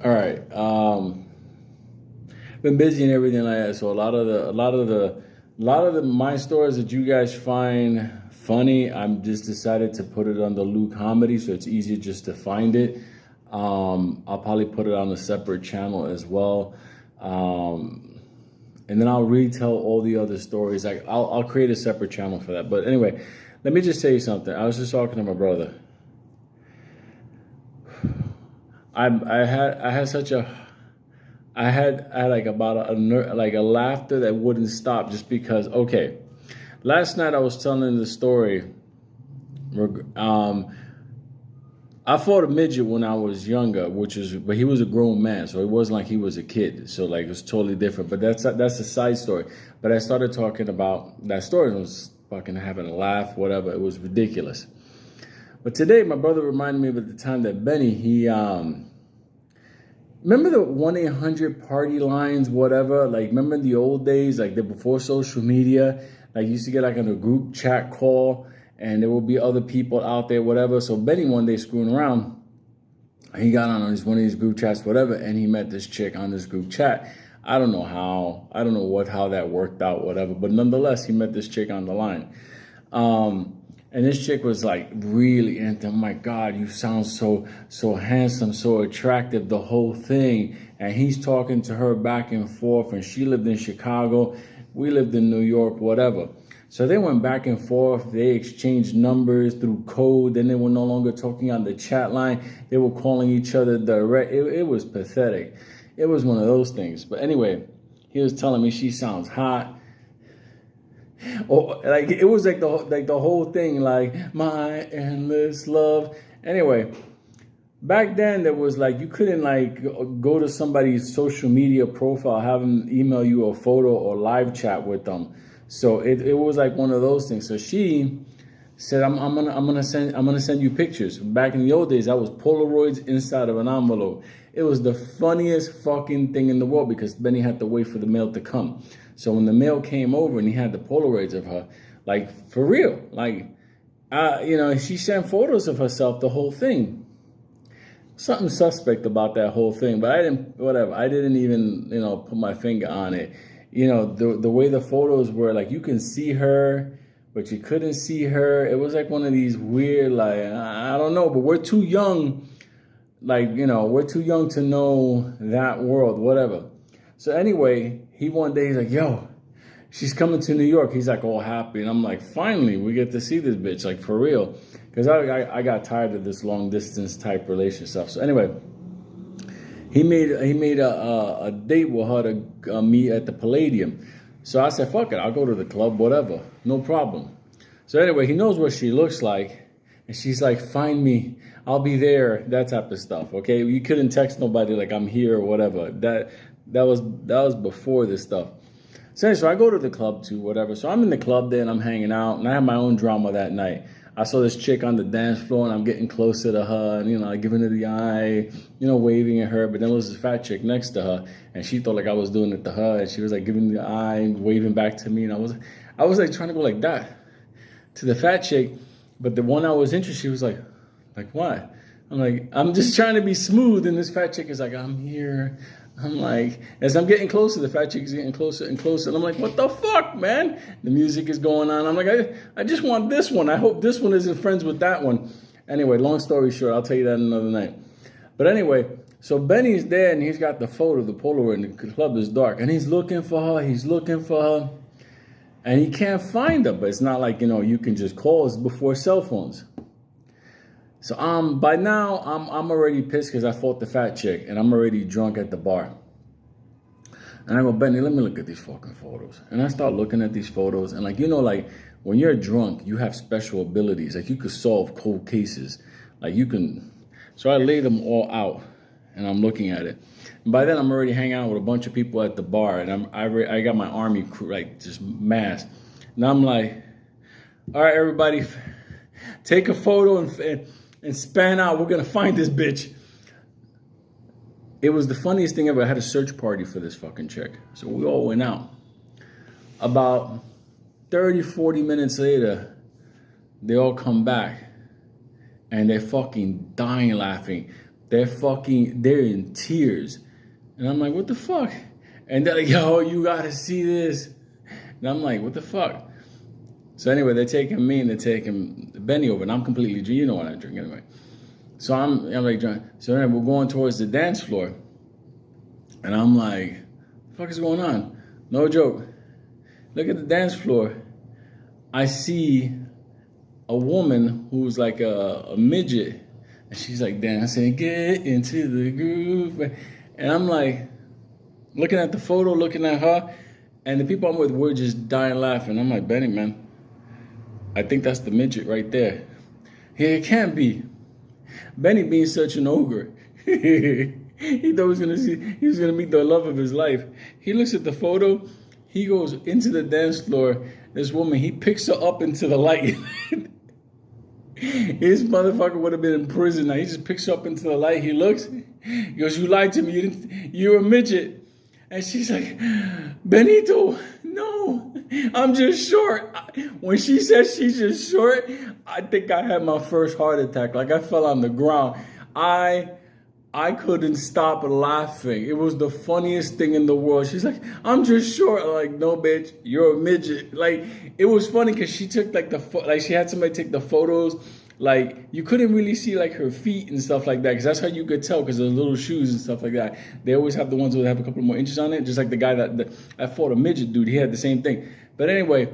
All right. Been busy and everything like that. So a lot of the my stories that you guys find funny, I'm just decided to put it on the Luke comedy, so it's easier just to find it. I'll probably put it on a separate channel as well. And then I'll retell all the other stories. Like I'll create a separate channel for that. But anyway, let me just tell you something. I was just talking to my brother. I had such a I had like about like a laughter that wouldn't stop just because. Okay, last night I was telling the story. I fought a midget when I was younger, but he was a grown man, so it wasn't like he was a kid. So like it was totally different. But that's a side story. But I started talking about that story and I was fucking having a laugh, whatever. It was ridiculous. But today, my brother reminded me of the time that Benny, remember the 1-800 party lines, whatever? Like, remember in the old days, like before social media, like you used to get like on a group chat call and there will be other people out there, whatever. So Benny one day screwing around, he got on one of these group chats, whatever, and he met this chick on this group chat. I don't know how that worked out, whatever. But nonetheless, he met this chick on the line. And this chick was like really into, oh my God, you sound so handsome, so attractive, the whole thing. And he's talking to her back and forth, and she lived in Chicago, we lived in New York, whatever. So they went back and forth, they exchanged numbers through code, then they were no longer talking on the chat line, they were calling each other direct. It was pathetic. It was one of those things. But anyway, he was telling me she sounds hot. Or like it was like the whole thing, like my endless love. Anyway, back then there was like you couldn't like go to somebody's social media profile, have them email you a photo or live chat with them. So it was like one of those things. So she said, I'm gonna send you pictures. Back in the old days, that was Polaroids inside of an envelope. It was the funniest fucking thing in the world because Benny had to wait for the mail to come. So when the mail came over and he had the Polaroids of her, like for real, like she sent photos of herself, the whole thing. Something suspect about that whole thing, but I didn't even put my finger on it. The way the photos were, like you can see her, but you couldn't see her. It was like one of these weird, like, I don't know, but we're too young. Like, we're too young to know that world, whatever. So anyway, he one day, he's like, yo, she's coming to New York. He's like all happy. And I'm like, finally, we get to see this bitch, like for real. Because I got tired of this long distance type relationship stuff. So anyway, he made a date with her to meet at the Palladium. So I said, fuck it, I'll go to the club, whatever, no problem. So anyway, he knows what she looks like. And she's like, find me, I'll be there, that type of stuff, okay? You couldn't text nobody like I'm here or whatever. That was before this stuff. So I go to the club too, whatever. So I'm in the club there and I'm hanging out. And I have my own drama that night. I saw this chick on the dance floor and I'm getting closer to her and, giving her the eye, waving at her. But then there was this fat chick next to her and she thought like I was doing it to her. And she was like giving the eye, waving back to me. And I was like trying to go like that to the fat chick. But the one I was interested, she was like what? I'm like, I'm just trying to be smooth. And this fat chick is like, I'm here. I'm like, as I'm getting closer, the fat chick is getting closer and closer. And I'm like, what the fuck, man? The music is going on. I'm like, I just want this one. I hope this one isn't friends with that one. Anyway, long story short, I'll tell you that another night. But anyway, so Benny's there and he's got the photo, the Polaroid, and the club is dark. And he's looking for her. And he can't find her. But it's not like, you can just call. It's before cell phones. So by now I'm already pissed because I fought the fat chick and I'm already drunk at the bar. And I go, Benny, let me look at these fucking photos. And I start looking at these photos and like when you're drunk, you have special abilities. Like you could solve cold cases. Like you can. So I lay them all out and I'm looking at it. And by then I'm already hanging out with a bunch of people at the bar and I got my army crew, like just mass. And I'm like, all right, everybody, take a photo and span out. We're going to find this bitch. It was the funniest thing ever. I had a search party for this fucking chick. So we all went out. About 30, 40 minutes later, they all come back. And they're fucking dying laughing. they're in tears. And I'm like, what the fuck? And they're like, yo, you gotta see this. And I'm like, what the fuck? So anyway, they're taking me and they're taking Benny over, and I'm completely drunk. You know what I drink anyway. So I'm like drunk. So anyway, we're going towards the dance floor. And I'm like, what the fuck is going on? No joke. Look at the dance floor. I see a woman who's like a midget. And she's like dancing, get into the groove. And I'm like, looking at the photo, looking at her. And the people I'm with were just dying laughing. I'm like, Benny, man, I think that's the midget right there. Yeah, it can't be. Benny being such an ogre. He thought he was gonna meet the love of his life. He looks at the photo, he goes into the dance floor. This woman, he picks her up into the light. His motherfucker would have been in prison now. He just picks her up into the light. He looks, he goes, you lied to me, you're a midget. And she's like, Benito, no, I'm just short. When she said she's just short, I think I had my first heart attack. Like I fell on the ground. I couldn't stop laughing. It was the funniest thing in the world. She's like, I'm just short. I'm like, no, bitch, you're a midget. Like, it was funny because she took like she had somebody take the photos. Like, you couldn't really see like her feet and stuff like that, because that's how you could tell, because of the little shoes and stuff like that. They always have the ones that have a couple more inches on it, just like the guy that fought a midget dude. He had the same thing. But anyway,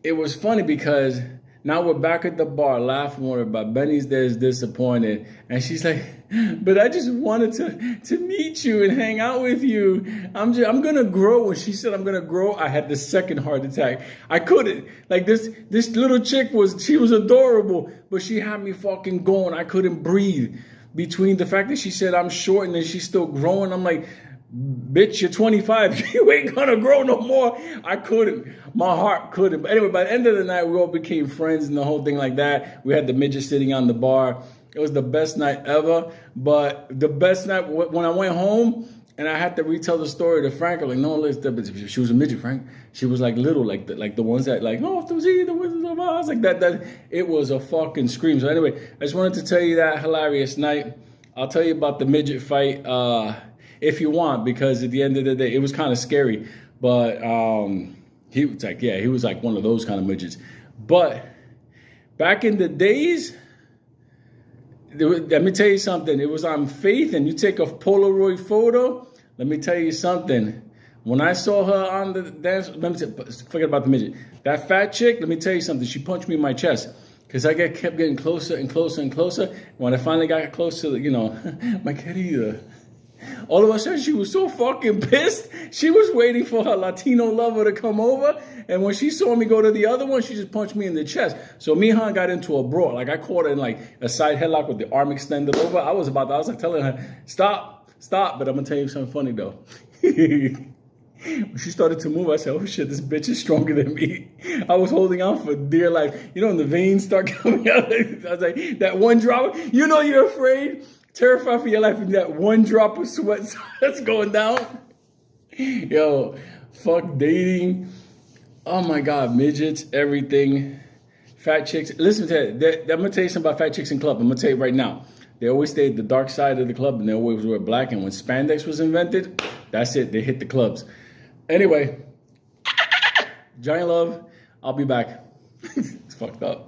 it was funny because now we're back at the bar laughing with her, but Benny's there is disappointed. And she's like, but I just wanted to meet you and hang out with you. I'm gonna grow. When she said I'm gonna grow, I had the second heart attack. I couldn't. Like this little chick she was adorable, but she had me fucking going. I couldn't breathe. Between the fact that she said I'm short and then she's still growing, I'm like, bitch, you're 25. You ain't gonna grow no more. I couldn't. My heart couldn't. But anyway, by the end of the night, we all became friends and the whole thing like that. We had the midget sitting on the bar. It was the best night ever. But the best night, when I went home and I had to retell the story to Frank, I'm like, no, she was a midget, Frank. She was like little, like the ones that like, oh, to see the Wizards of Oz, like that. It was a fucking scream. So anyway, I just wanted to tell you that hilarious night. I'll tell you about the midget fight if you want, because at the end of the day, it was kind of scary. But he was like one of those kind of midgets. But back in the days, let me tell you something. It was on Faith, and you take a Polaroid photo. Let me tell you something. When I saw her on the dance, forget about the midget. That fat chick, let me tell you something. She punched me in my chest because I kept getting closer and closer and closer. When I finally got close to, my querida, all of a sudden, she was so fucking pissed. She was waiting for her Latino lover to come over. And when she saw me go to the other one, she just punched me in the chest. So me and her got into a brawl. Like, I caught her in, like, a side headlock with the arm extended over. I was like telling her, stop. But I'm going to tell you something funny, though. When she started to move, I said, oh, shit, this bitch is stronger than me. I was holding on for dear life. When the veins start coming out, I was like, that one drop, you're afraid. Terrified for your life, and that one drop of sweat that's going down. Yo, fuck dating. Oh my God, midgets, everything. Fat chicks. Listen to that. I'm going to tell you something about fat chicks in club. I'm going to tell you right now. They always stay at the dark side of the club, and they always wear black. And when spandex was invented, that's it. They hit the clubs. Anyway, giant love. I'll be back. It's fucked up.